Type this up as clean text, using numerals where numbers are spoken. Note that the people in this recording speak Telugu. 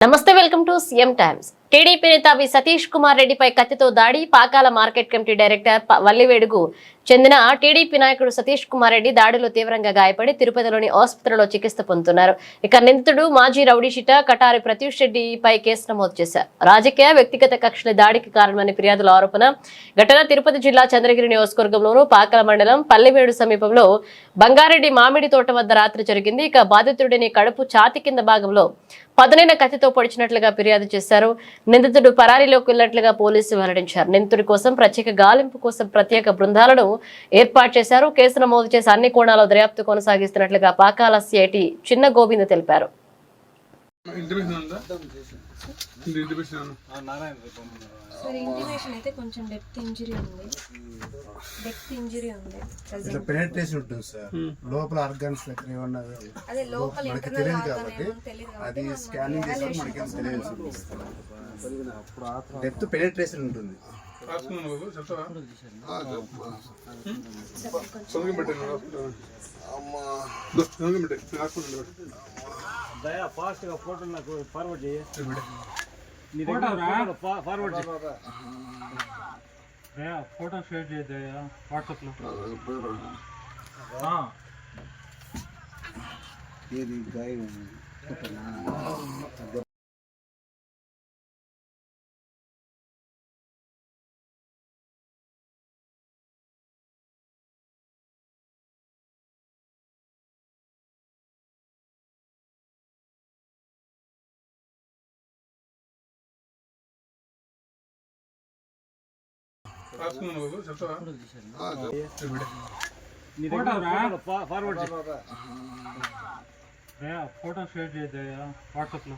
నమస్తే welcome to CM times. TDP నేత సతీష్ కుమార్ రెడ్డిపై కత్తితో దాడి. పాకాల మార్కెట్ కమిటీ డైరెక్టర్ వల్లివేడుకు చెందిన టీడీపీ నాయకుడు సతీష్ కుమార్ రెడ్డి దాడిలో తీవ్రంగా గాయపడి తిరుపతిలోని ఆసుపత్రిలో చికిత్స పొందుతున్నారు. ఇక నిందితుడు మాజీ రౌడీషీట కటారి ప్రత్యూష్ రెడ్డిపై కేసు నమోదు చేశారు. రాజకీయ వ్యక్తిగత కక్షల దాడికి కారణమని ఫిర్యాదుల ఆరోపణ. ఘటన తిరుపతి జిల్లా చంద్రగిరి నియోజకవర్గంలోను పాకాల మండలం పల్లివేడు సమీపంలో బంగారెడ్డి మామిడి తోట వద్ద రాత్రి జరిగింది. ఇక బాధితుడిని కడుపు ఛాతి కింద భాగంలో పదునైన కత్తితో పొడిచినట్లుగా ఫిర్యాదు చేశారు. నిందితుడు పరారీలోకి వెళ్లినట్లుగా పోలీసులు వెల్లడించారు. నిందితుడి కోసం ప్రత్యేక గాలింపు కోసం ప్రత్యేక బృందాలను ఏర్పాటు చేశారు. కేసు నమోదు చేసి అన్ని కోణాల్లో దర్యాప్తు కొనసాగిస్తున్నట్లుగా పాకాల సిఐటి చిన్న గోవింద్ తెలిపారు. ఇంటిమేషన్ అయితే కొంచెం డెప్త్ ఇంజరీ ఉంది. ఇట్లా పెనట్రేషన్ ఉంటుంది సార్. లోపల ఆర్గాన్స్ దగ్గర ఏమన్నా అదే లోపల మనకి తెలియదు కాబట్టి అది స్కానింగ్ చేసినప్పుడు మనకి తెలియదు. డెప్త్ పెనట్రేషన్ ఉంటుంది. ఫాస్ట్ గా ఫోటో నాకు ఫార్వర్డ్ చేయ ఫార్వర్డ్ ఫోటో షేర్ చేయదయా వాట్సాప్ లో. ఇది గాయం ఫార్వర్డ్ ఫోటో షేర్ చేయదయా వాట్సాప్ లో.